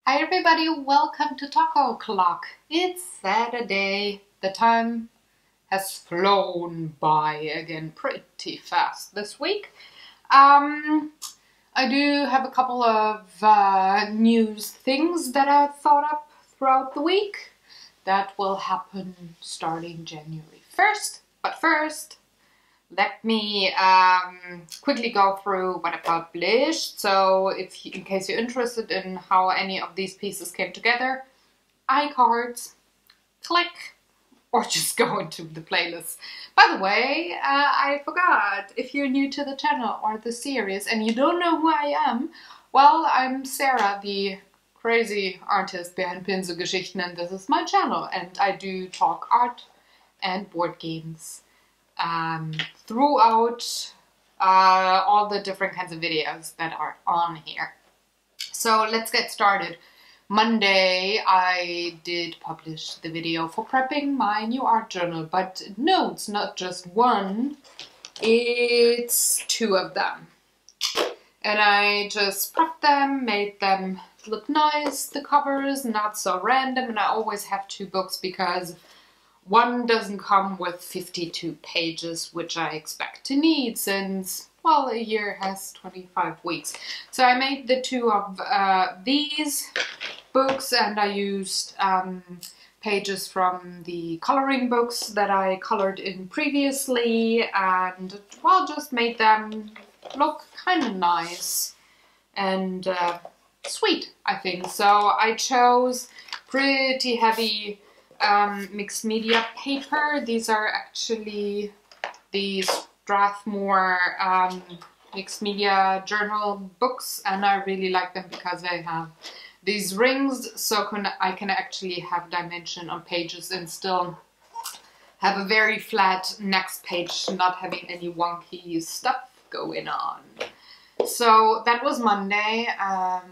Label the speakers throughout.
Speaker 1: Hi everybody, welcome to Taco Clock. It's Saturday. The time has flown by again pretty fast this week. I do have a couple of news things that I've thought up throughout the week that will happen starting January 1st. But first, let me quickly go through what I published. So in case you're interested in how any of these pieces came together, iCards, click, or just go into the playlist. By the way, I forgot, if you're new to the channel or the series and you don't know who I am, well, I'm Sarah, the crazy artist behind Pinselgeschichten, and this is my channel, and I do talk art and board games throughout all the different kinds of videos that are on here. So let's get started. Monday I did publish the video for prepping my new art journal, but no, it's not just one, it's two of them. And I just prepped them, made them look nice, the covers not so random, and I always have two books because one doesn't come with 52 pages, which I expect to need since, well, a year has 25 weeks. So I made the two of these books, and I used pages from the coloring books that I colored in previously, and, well, just made them look kind of nice and sweet, I think. So I chose pretty heavy mixed media paper. These are actually these Strathmore mixed media journal books, and I really like them because they have these rings, so I can actually have dimension on pages and still have a very flat next page, not having any wonky stuff going on. So that was Monday, and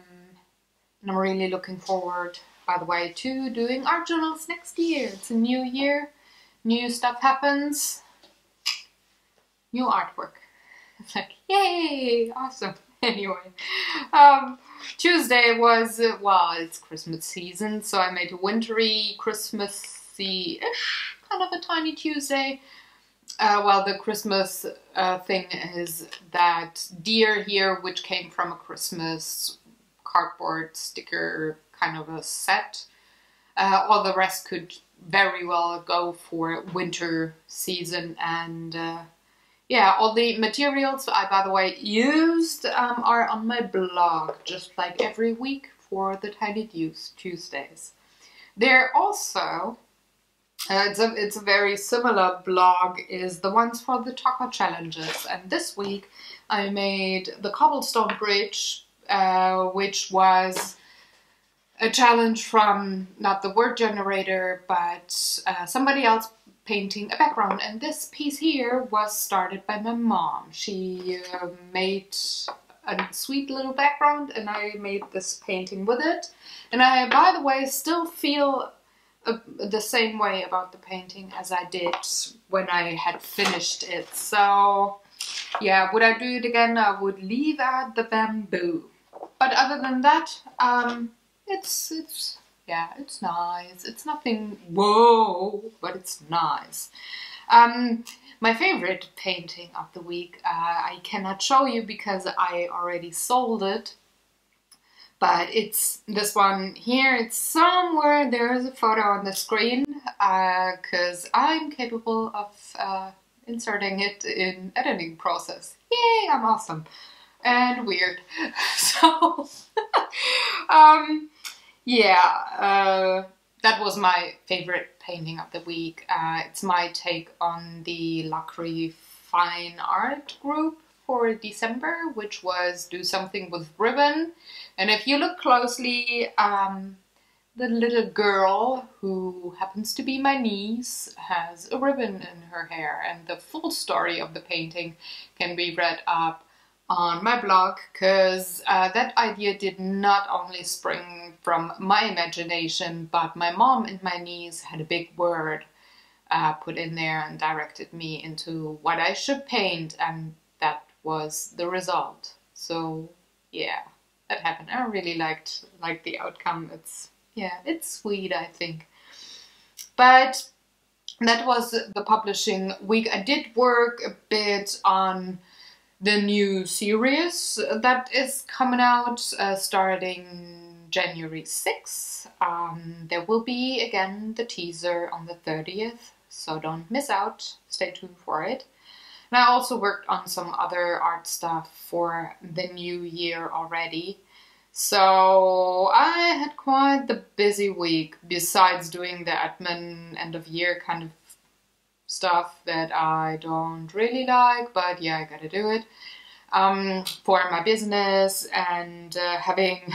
Speaker 1: I'm really looking forward, by the way, to doing art journals next year. It's a new year, new stuff happens, new artwork. It's like, yay, awesome. Anyway, Tuesday was, well, it's Christmas season, so I made a wintry, Christmassy-ish kind of a tiny Tuesday. Well, the Christmas thing is that deer here, which came from a Christmas cardboard sticker kind of a set. All the rest could very well go for winter season, and yeah, all the materials I, by the way, used are on my blog, just like every week for the Tiny Tuesdays. There also, it's a very similar blog, is the ones for the taco challenges, and this week I made the cobblestone bridge, which was a challenge from not the word generator, but somebody else painting a background. And this piece here was started by my mom. She made a sweet little background, and I made this painting with it. And I, by the way, still feel the same way about the painting as I did when I had finished it. So yeah, would I do it again? I would leave out the bamboo. But other than that, yeah, it's nice. It's nothing whoa, but it's nice. My favorite painting of the week, I cannot show you because I already sold it. But it's this one here. It's somewhere, there's a photo on the screen, because I'm capable of inserting it in editing process. Yay, I'm awesome. And weird. So, yeah, that was my favorite painting of the week. It's my take on the Lacry Fine Art group for December, which was do something with ribbon. And if you look closely, the little girl, who happens to be my niece, has a ribbon in her hair. And the full story of the painting can be read up on my blog, because that idea did not only spring from my imagination, but my mom and my niece had a big word put in there and directed me into what I should paint, and that was the result. So yeah, that happened. I really liked the outcome. It's sweet, I think. But that was the publishing week. I did work a bit on the new series that is coming out starting January 6th. There will be again the teaser on the 30th, so don't miss out. Stay tuned for it. And I also worked on some other art stuff for the new year already. So I had quite the busy week, besides doing the admin end of year kind of stuff that I don't really like, but yeah, I gotta do it for my business, and having,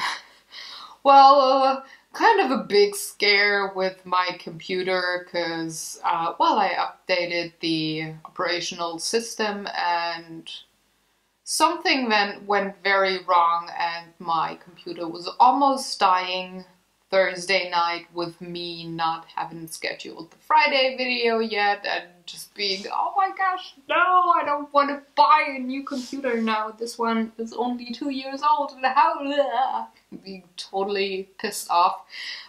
Speaker 1: well, kind of a big scare with my computer because, well, I updated the operational system and something then went very wrong and my computer was almost dying Thursday night with me not having scheduled the Friday video yet and just being, oh my gosh, no, I don't want to buy a new computer now. This one is only 2 years old and how, being totally pissed off.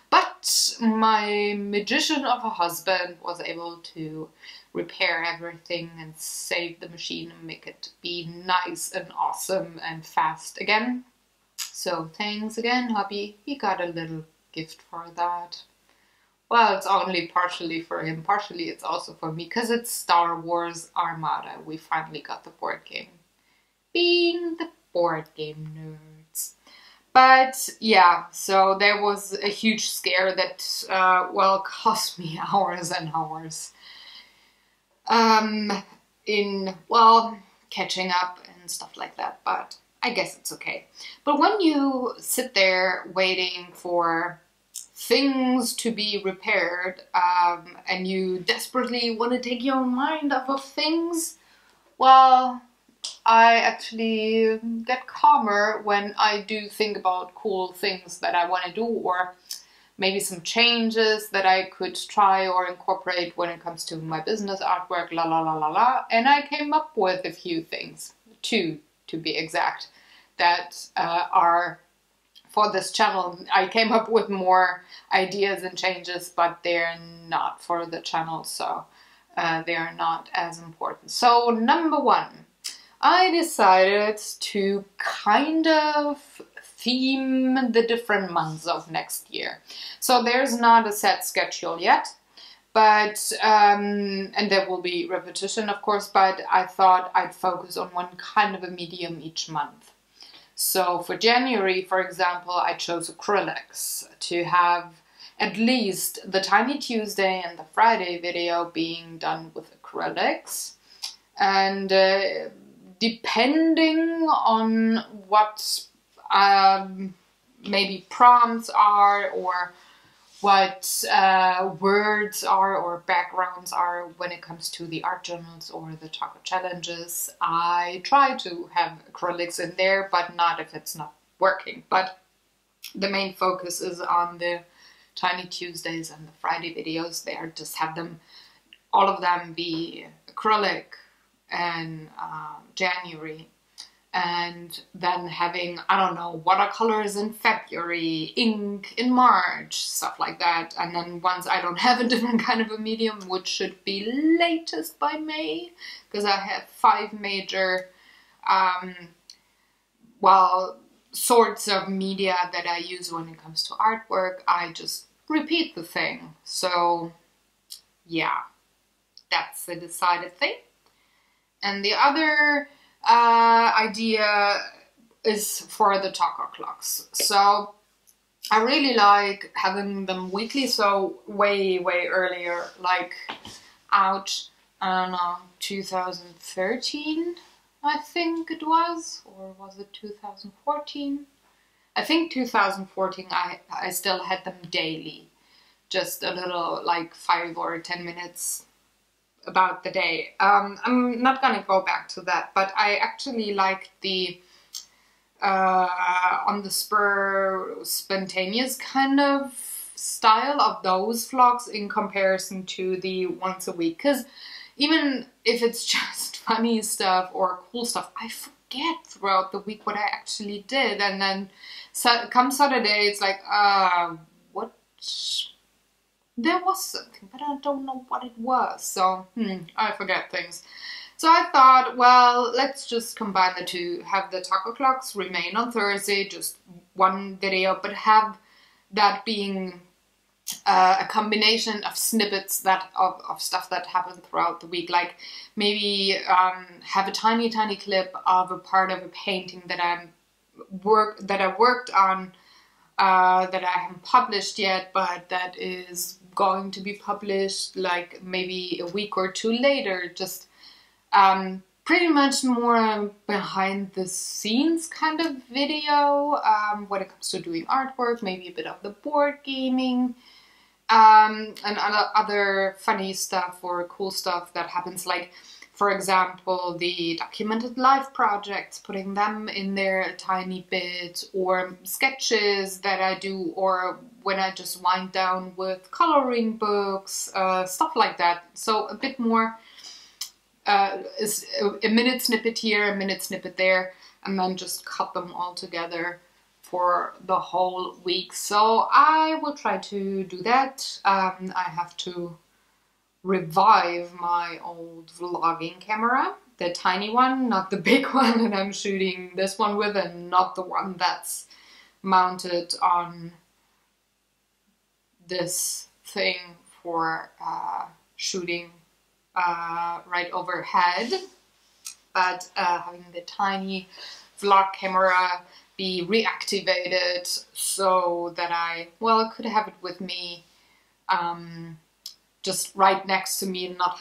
Speaker 1: But my magician of a husband was able to repair everything and save the machine and make it be nice and awesome and fast again. So thanks again, hubby. He got a little gift for that. Well, it's only partially for him, partially it's also for me, because it's Star Wars Armada. We finally got the board game. Being the board game nerds. But yeah, so there was a huge scare that, well, cost me hours and hours in, well, catching up and stuff like that, but I guess it's okay. But when you sit there waiting for things to be repaired, and you desperately want to take your mind off of things, well, I actually get calmer when I do think about cool things that I want to do, or maybe some changes that I could try or incorporate when it comes to my business artwork, la la la la la. And I came up with a few things, two to be exact, that are for this channel. I came up with more ideas and changes, but they're not for the channel, so they are not as important. So number one, I decided to kind of theme the different months of next year. So there's not a set schedule yet, but and there will be repetition, of course, but I thought I'd focus on one kind of a medium each month. So for January, for example, I chose acrylics to have at least the Tiny Tuesday and the Friday video being done with acrylics. And depending on what maybe prompts are, or what words are or backgrounds are when it comes to the art journals or the taco challenges, I try to have acrylics in there, but not if it's not working. But the main focus is on the Tiny Tuesdays and the Friday videos. There, just have them, all of them, be acrylic in January. And then having, I don't know, watercolors in February, ink in March, stuff like that. And then once I don't have a different kind of a medium, which should be latest by May, because I have 5 major, well, sorts of media that I use when it comes to artwork, I just repeat the thing. So, yeah, that's a decided thing. And the other idea is for the taco clocks. So I really like having them weekly, so way earlier, like out, I don't know, 2013 I think it was, or was it 2014? I think 2014 I still had them daily, just a little, like 5 or 10 minutes about the day. I'm not gonna go back to that, but I actually like the on the spur, spontaneous kind of style of those vlogs in comparison to the once a week, because even if it's just funny stuff or cool stuff, I forget throughout the week what I actually did. And then come Saturday, it's like, what? There was something, but I don't know what it was. So, I forget things. So I thought, well, let's just combine the two. Have the taco clocks remain on Thursday, just one video, but have that being a combination of snippets of stuff that happened throughout the week. Like maybe have a tiny clip of a part of a painting that I worked on, that I haven't published yet, but that is going to be published like maybe a week or two later. Just pretty much more behind the scenes kind of video when it comes to doing artwork, maybe a bit of the board gaming, and other funny stuff or cool stuff that happens, like for example the documented life projects, putting them in there a tiny bit, or sketches that I do, or when I just wind down with coloring books, stuff like that. So a bit more is a minute snippet here, a minute snippet there, and then just cut them all together for the whole week. So I will try to do that. I have to revive my old vlogging camera, the tiny one, not the big one that I'm shooting this one with, and not the one that's mounted on this thing for shooting right overhead, but having the tiny vlog camera be reactivated so that I could have it with me, just right next to me, and not,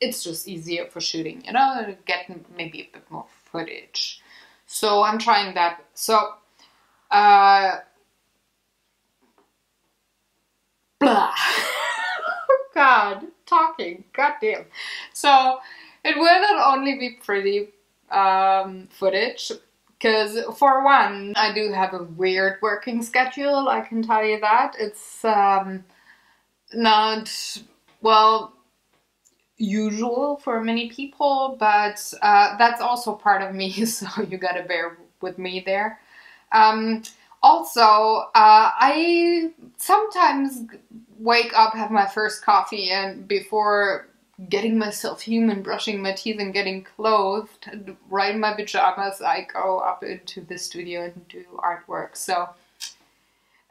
Speaker 1: it's just easier for shooting, you know, get maybe a bit more footage. So I'm trying that. So blah. God, talking, goddamn. So it will not only be pretty footage, because for one, I do have a weird working schedule, I can tell you that. It's not, well, usual for many people, but that's also part of me, so you gotta bear with me there. Also, I sometimes wake up, have my first coffee, and before getting myself human, brushing my teeth and getting clothed, right in my pajamas, I go up into the studio and do artwork. So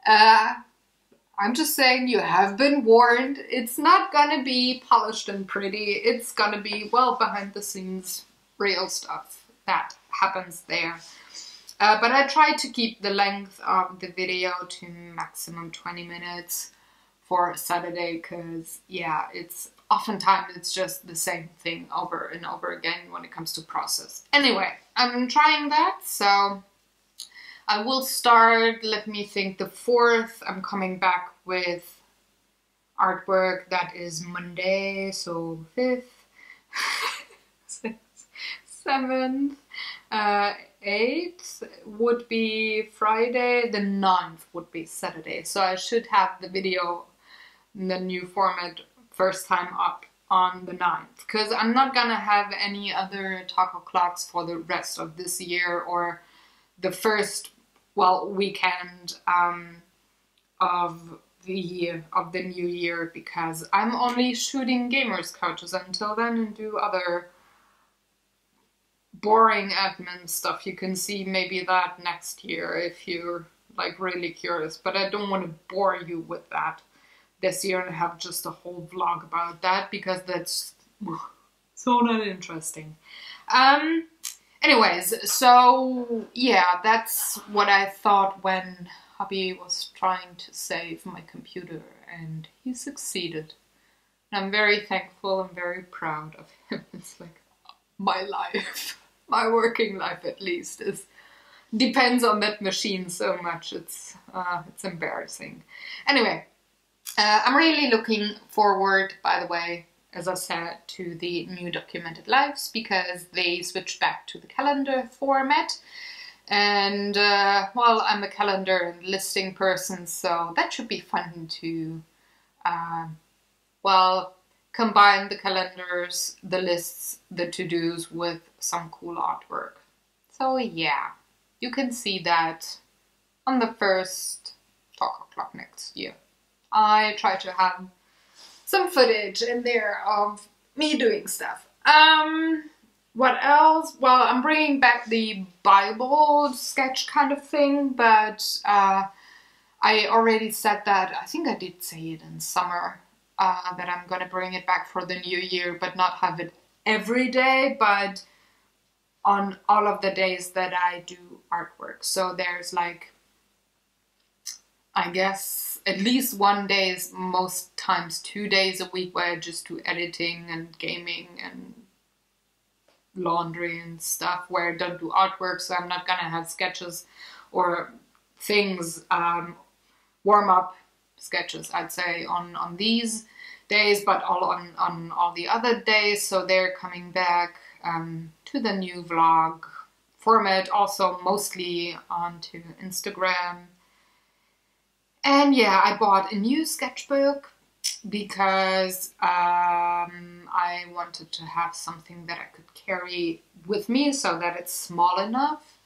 Speaker 1: I'm just saying, you have been warned. It's not gonna be polished and pretty. It's gonna be, well, behind the scenes, real stuff that happens there. But I try to keep the length of the video to maximum 20 minutes for Saturday, because yeah, oftentimes it's just the same thing over and over again when it comes to process. Anyway, I'm trying that, so I will start, let me think, the 4th, I'm coming back with artwork. That is Monday, so 5th, 6th, 7th, 8th would be Friday, the 9th would be Saturday. So I should have the video in the new format first time up on the 9th, because I'm not gonna have any other taco clocks for the rest of this year, or the first, well, weekend of the new year, because I'm only shooting gamers couches until then, and do other boring admin stuff. You can see maybe that next year if you're like really curious, but I don't want to bore you with that this year and have just a whole vlog about that, because that's so not interesting. Anyways, so yeah, that's what I thought when hubby was trying to save my computer, and he succeeded. And I'm very thankful and very proud of him. It's like my life, my working life at least, depends on that machine so much. It's embarrassing. Anyway, I'm really looking forward, by the way, as I said, to the new documented lives, because they switched back to the calendar format. And, well, I'm a calendar and listing person, so that should be fun to, well, combine the calendars, the lists, the to-dos with some cool artwork. So yeah, you can see that on the first talk o'clock next year. I try to have some footage in there of me doing stuff. What else? Well, I'm bringing back the Bible sketch kind of thing, but I already said that, I think I did say it in summer, that I'm gonna bring it back for the new year, but not have it every day, but on all of the days that I do artwork. So there's like, I guess, at least one day, most times 2 days a week, where I just do editing and gaming and laundry and stuff, where I don't do artwork. So I'm not gonna have sketches or things, warm-up sketches, I'd say, on these days, but all on all the other days. So they're coming back to the new vlog format, also mostly onto Instagram. And yeah, I bought a new sketchbook because I wanted to have something that I could carry with me, so that it's small enough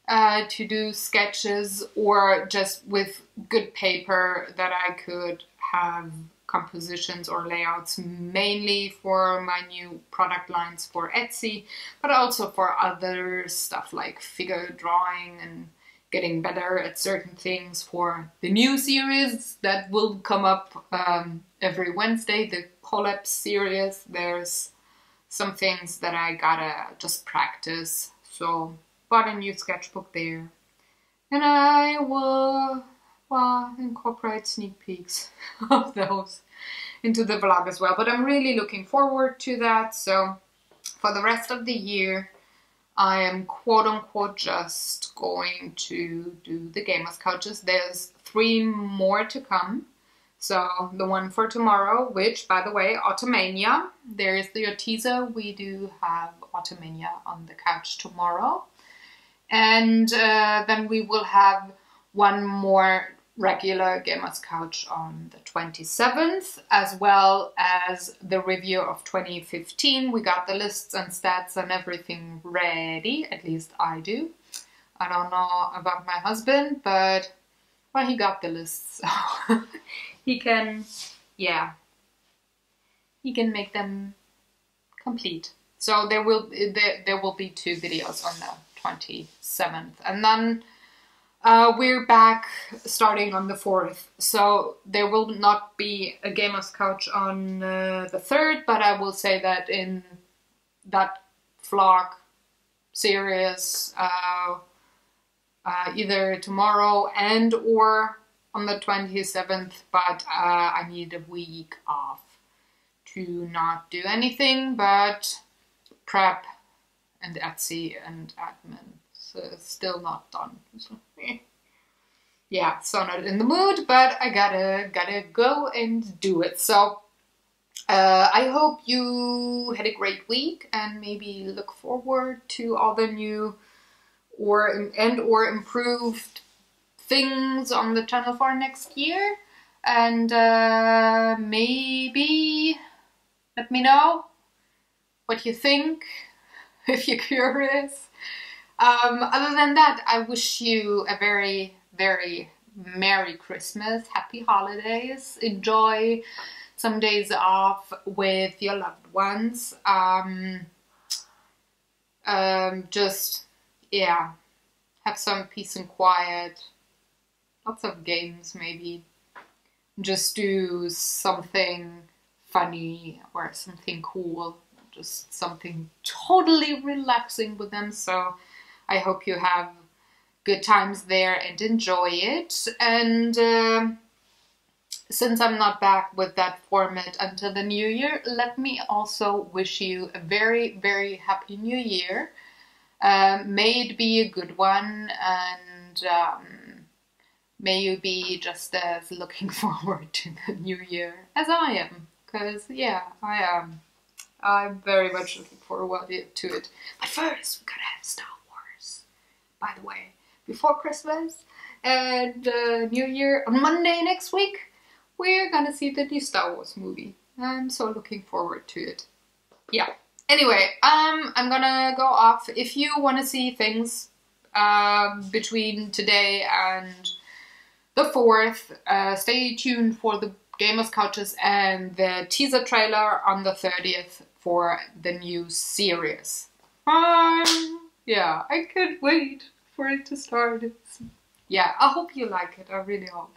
Speaker 1: to do sketches, or just with good paper that I could have compositions or layouts, mainly for my new product lines for Etsy, but also for other stuff like figure drawing and getting better at certain things for the new series that will come up every Wednesday, the collab series. There's some things that I gotta just practice, so bought a new sketchbook there. And I will, well, incorporate sneak peeks of those into the vlog as well. But I'm really looking forward to that. So for the rest of the year, I am quote-unquote just going to do the Gamers Couches. There's 3 more to come. So the one for tomorrow, which, by the way, Automania. There is the teaser. We do have Automania on the couch tomorrow. And then we will have one more regular Gamers Couch on the 27th, as well as the review of 2015. We got the lists and stats and everything ready, at least I do. I don't know about my husband, but, well, he got the lists, so he can, yeah, he can make them complete. So there will be 2 videos on the 27th, and then we're back starting on the 4th, so there will not be a Gamers Couch on the 3rd, but I will say that in that vlog series, either tomorrow and or on the 27th, but I need a week off to not do anything but prep and Etsy and admin. So it's still not done. So, yeah, so not in the mood, but I gotta go and do it. So I hope you had a great week and maybe look forward to all the new or improved things on the channel for next year. And maybe let me know what you think if you're curious. Other than that, I wish you a very, very Merry Christmas, Happy Holidays, enjoy some days off with your loved ones. Just, yeah, have some peace and quiet, lots of games maybe, just do something funny or something cool, just something totally relaxing with them. So I hope you have good times there and enjoy it. And since I'm not back with that format until the new year, let me also wish you a very, very happy new year. May it be a good one, and may you be just as looking forward to the new year as I am. Because, yeah, I am. I'm very much looking forward to it. But first, we gotta have Star Wars, by the way, before Christmas and New Year. On Monday next week, we're gonna see the new Star Wars movie. I'm so looking forward to it. Yeah, Anyway, I'm gonna go off. If you want to see things between today and the 4th, stay tuned for the Gamers Couches and the teaser trailer on the 30th for the new series. Yeah, I can't wait for it to start. Yeah, I hope you like it. I really hope.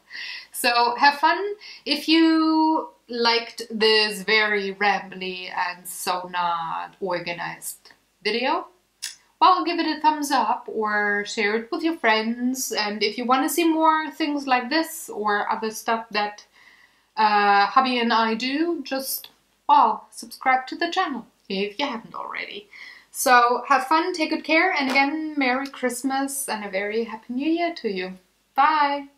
Speaker 1: So have fun. If you liked this very rambly and so not organized video, well, give it a thumbs up or share it with your friends. And if you want to see more things like this or other stuff that hubby and I do, just, well, subscribe to the channel if you haven't already. So have fun, take good care, and again, Merry Christmas and a very Happy New Year to you. Bye!